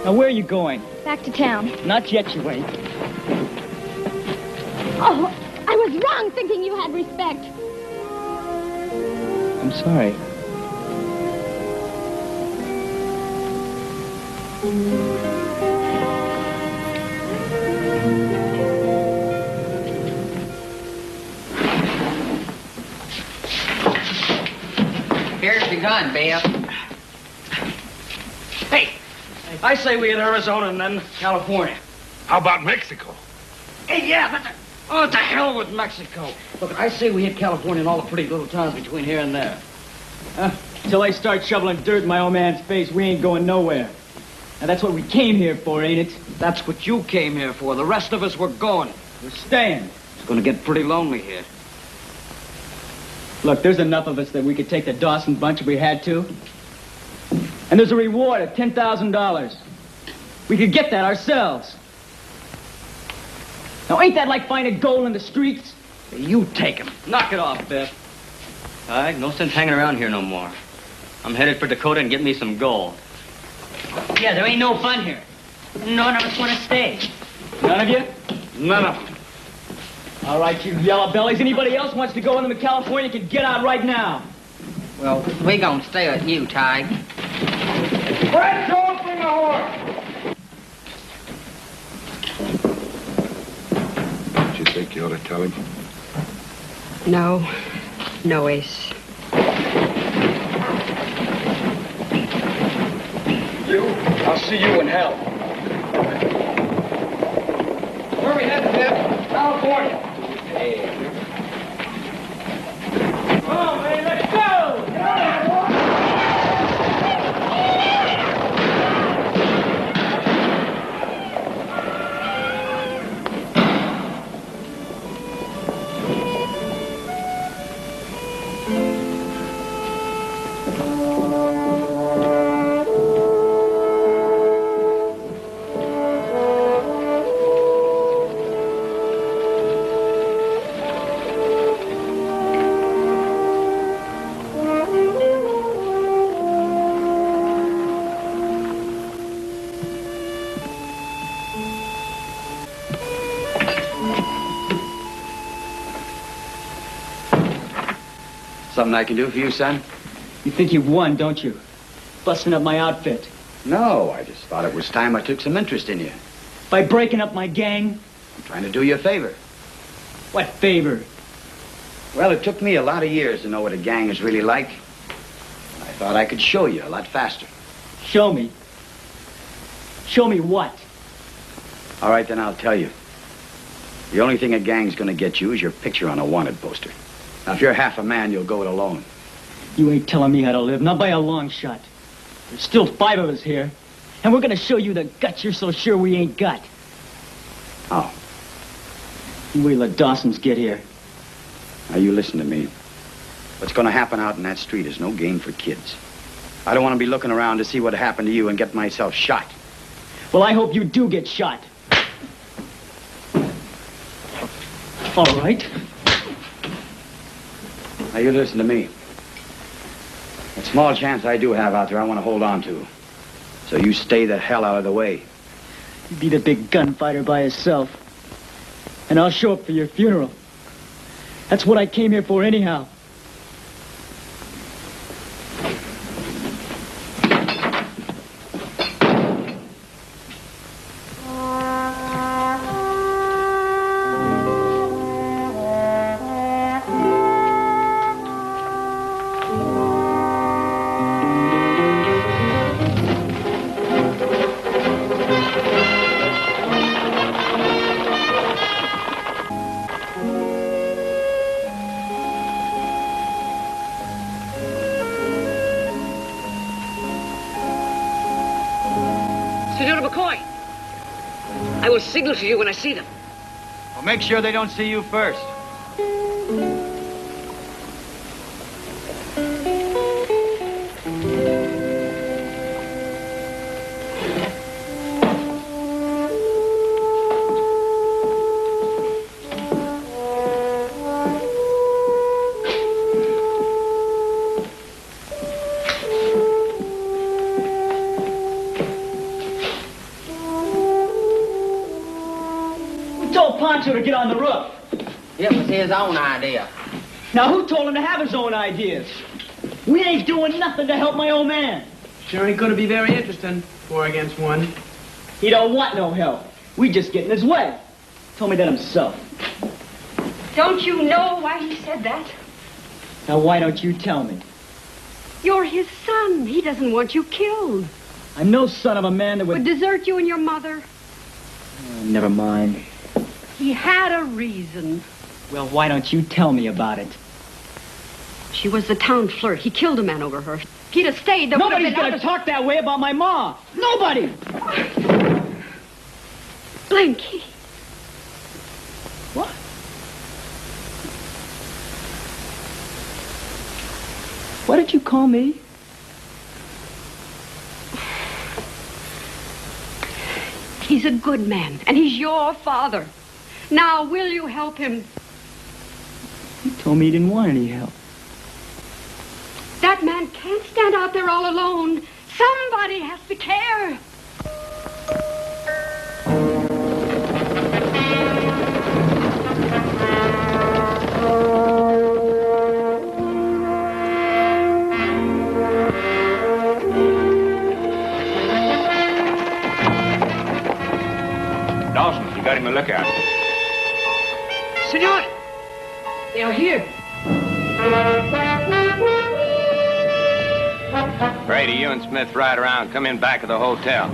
Now, where are you going? Back to town. Not yet, you ain't. Oh, I was wrong thinking you had respect. I'm sorry. Here's the gun, Bill. Hey, I say we hit Arizona and then California. How about Mexico? Hey, yeah, but... Oh, to hell with Mexico. Look, I say we hit California and all the pretty little towns between here and there. Till I start shoveling dirt in my old man's face, we ain't going nowhere. Now, that's what we came here for, ain't it? That's what you came here for. The rest of us were going. We're staying. It's gonna get pretty lonely here. Look, there's enough of us that we could take the Dawson bunch if we had to. And there's a reward of $10,000. We could get that ourselves. Now, ain't that like finding gold in the streets? You take him. Knock it off, Biff. All right, no sense hanging around here no more. I'm headed for Dakota and get me some gold. Yeah, there ain't no fun here. None of us want to stay. None of you? None of them. All right, you yellow bellies. Anybody else wants to go into California can get out right now. Well, we gonna stay with you, Tige. Fred, don't bring the horse! Don't you think you ought to tell him? No. No, Ace. I'll see you in hell. Where are we headed, Biff? California. Hey. Come on, man, let's go! Something I can do for you, son? You think you've won, don't you? Busting up my outfit. No, I just thought it was time I took some interest in you. By breaking up my gang? I'm trying to do you a favor. What favor? Well, it took me a lot of years to know what a gang is really like. I thought I could show you a lot faster. Show me? Show me what? All right, then I'll tell you. The only thing a gang's gonna get you is your picture on a wanted poster. Now, if you're half a man, you'll go it alone. You ain't telling me how to live, not by a long shot. There's still 5 of us here, and we're gonna show you the guts you're so sure we ain't got. Oh. You wait till the Dawsons get here. Now, you listen to me. What's gonna happen out in that street is no game for kids. I don't want to be looking around to see what happened to you and get myself shot. Well, I hope you do get shot. All right. Now, you listen to me. That small chance I do have out there, I want to hold on to. So you stay the hell out of the way. You be the big gunfighter by yourself. And I'll show up for your funeral. That's what I came here for anyhow. Signal to you when I see them. Well, make sure they don't see you first. To get on the roof. It was his own idea. Now, who told him to have his own ideas? We ain't doing nothing to help my old man. Sure ain't gonna be very interesting. 4 against 1. He don't want no help. We just get in his way. Told me that himself. Don't you know why he said that? Now, why don't you tell me? You're his son. He doesn't want you killed. I'm no son of a man that would desert you and your mother. Oh, never mind. He had a reason. Well, why don't you tell me about it? She was the town flirt. He killed a man over her. If he'd have stayed, there Nobody's gonna talk that way about my ma. Nobody! Blanky. What? What did you call me? He's a good man, and he's your father. Now, will you help him? You told me he didn't want any help. That man can't stand out there all alone. Somebody has to care. Dawson, you got him a lookout. Senor! They are here. Brady, you and Smith ride around. Come in back of the hotel.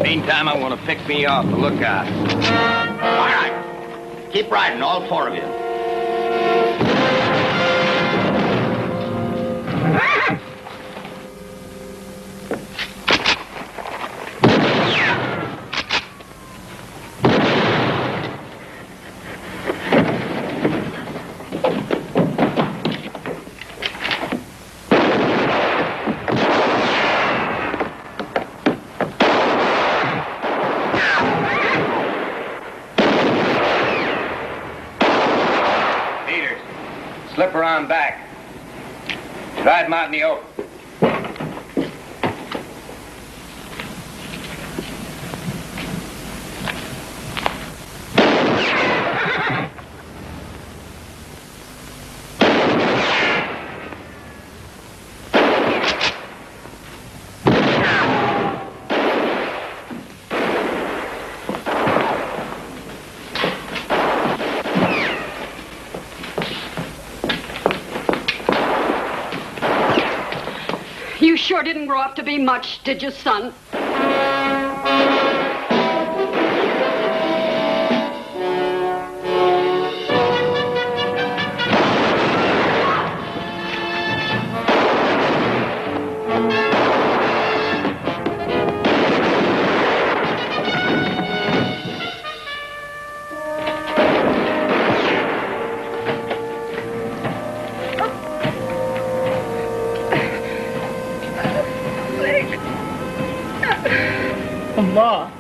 Meantime, I want to pick me off the lookout. All right. Keep riding, all 4 of you. Slip around back. Drive him out in the open. You sure didn't grow up to be much, did you, son? Allah.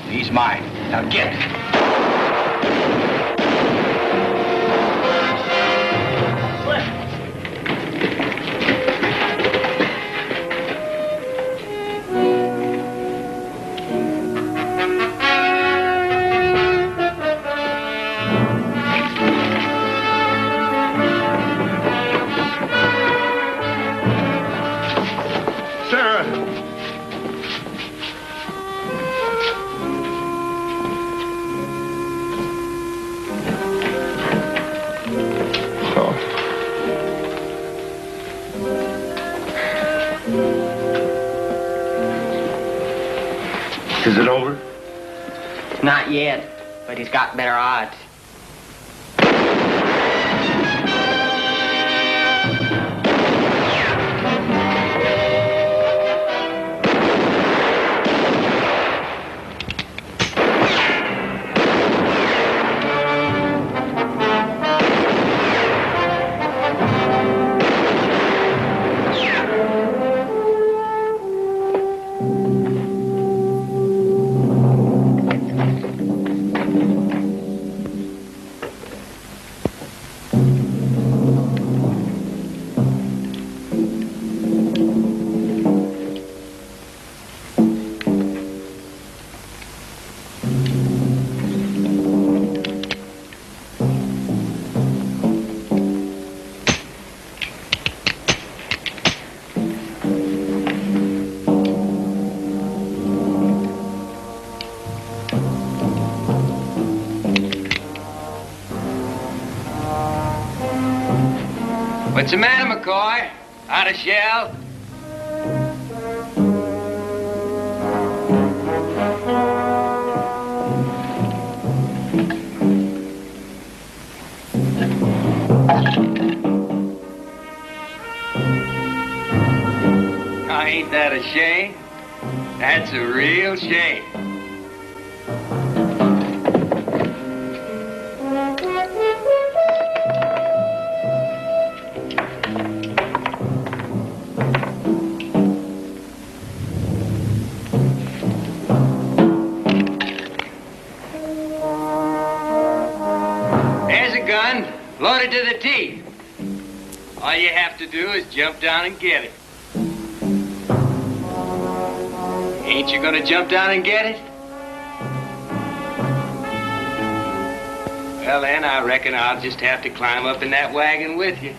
He's mine. Now get. Is it over? Not yet, but he's got better odds. What's the matter, McCoy? Out of shell? Oh, ain't that a shame? That's a real shame. Loaded to the teeth. All you have to do is jump down and get it. Ain't you gonna jump down and get it? Well, then, I reckon I'll just have to climb up in that wagon with you.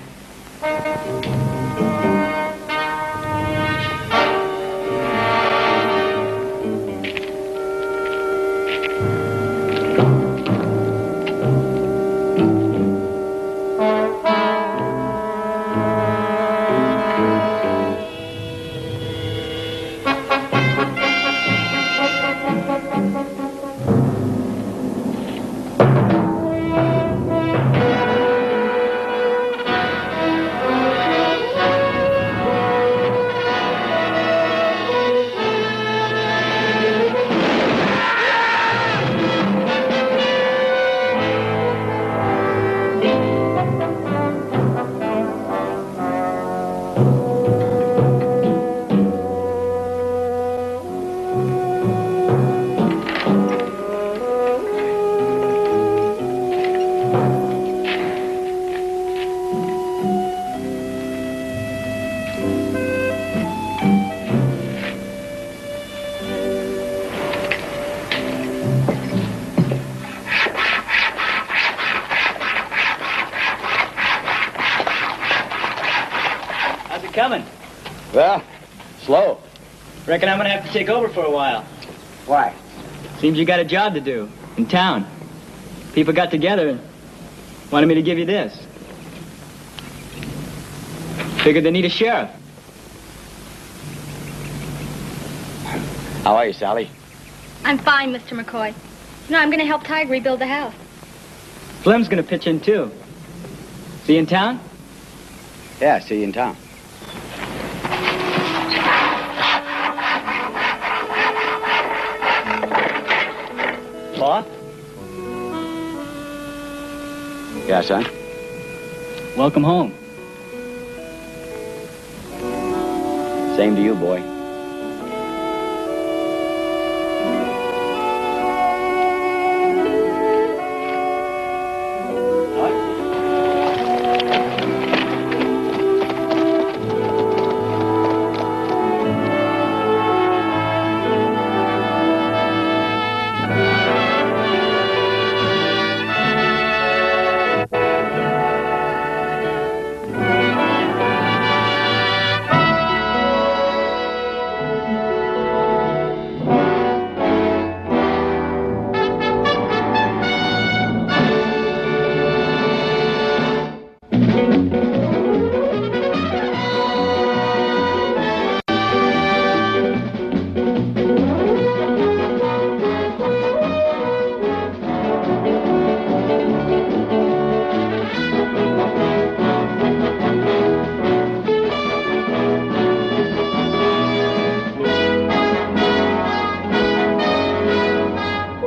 Coming. Well, slow. Reckon I'm gonna have to take over for a while. Why? Seems you got a job to do in town. People got together and wanted me to give you this. Figured they need a sheriff. How are you, Sally? I'm fine, Mr. McCoy. You know, I'm gonna help Tige rebuild the house. Flem's gonna pitch in too. See you in town? Yeah, see you in town. Pa? Yeah, son? Welcome home. Same to you, boy.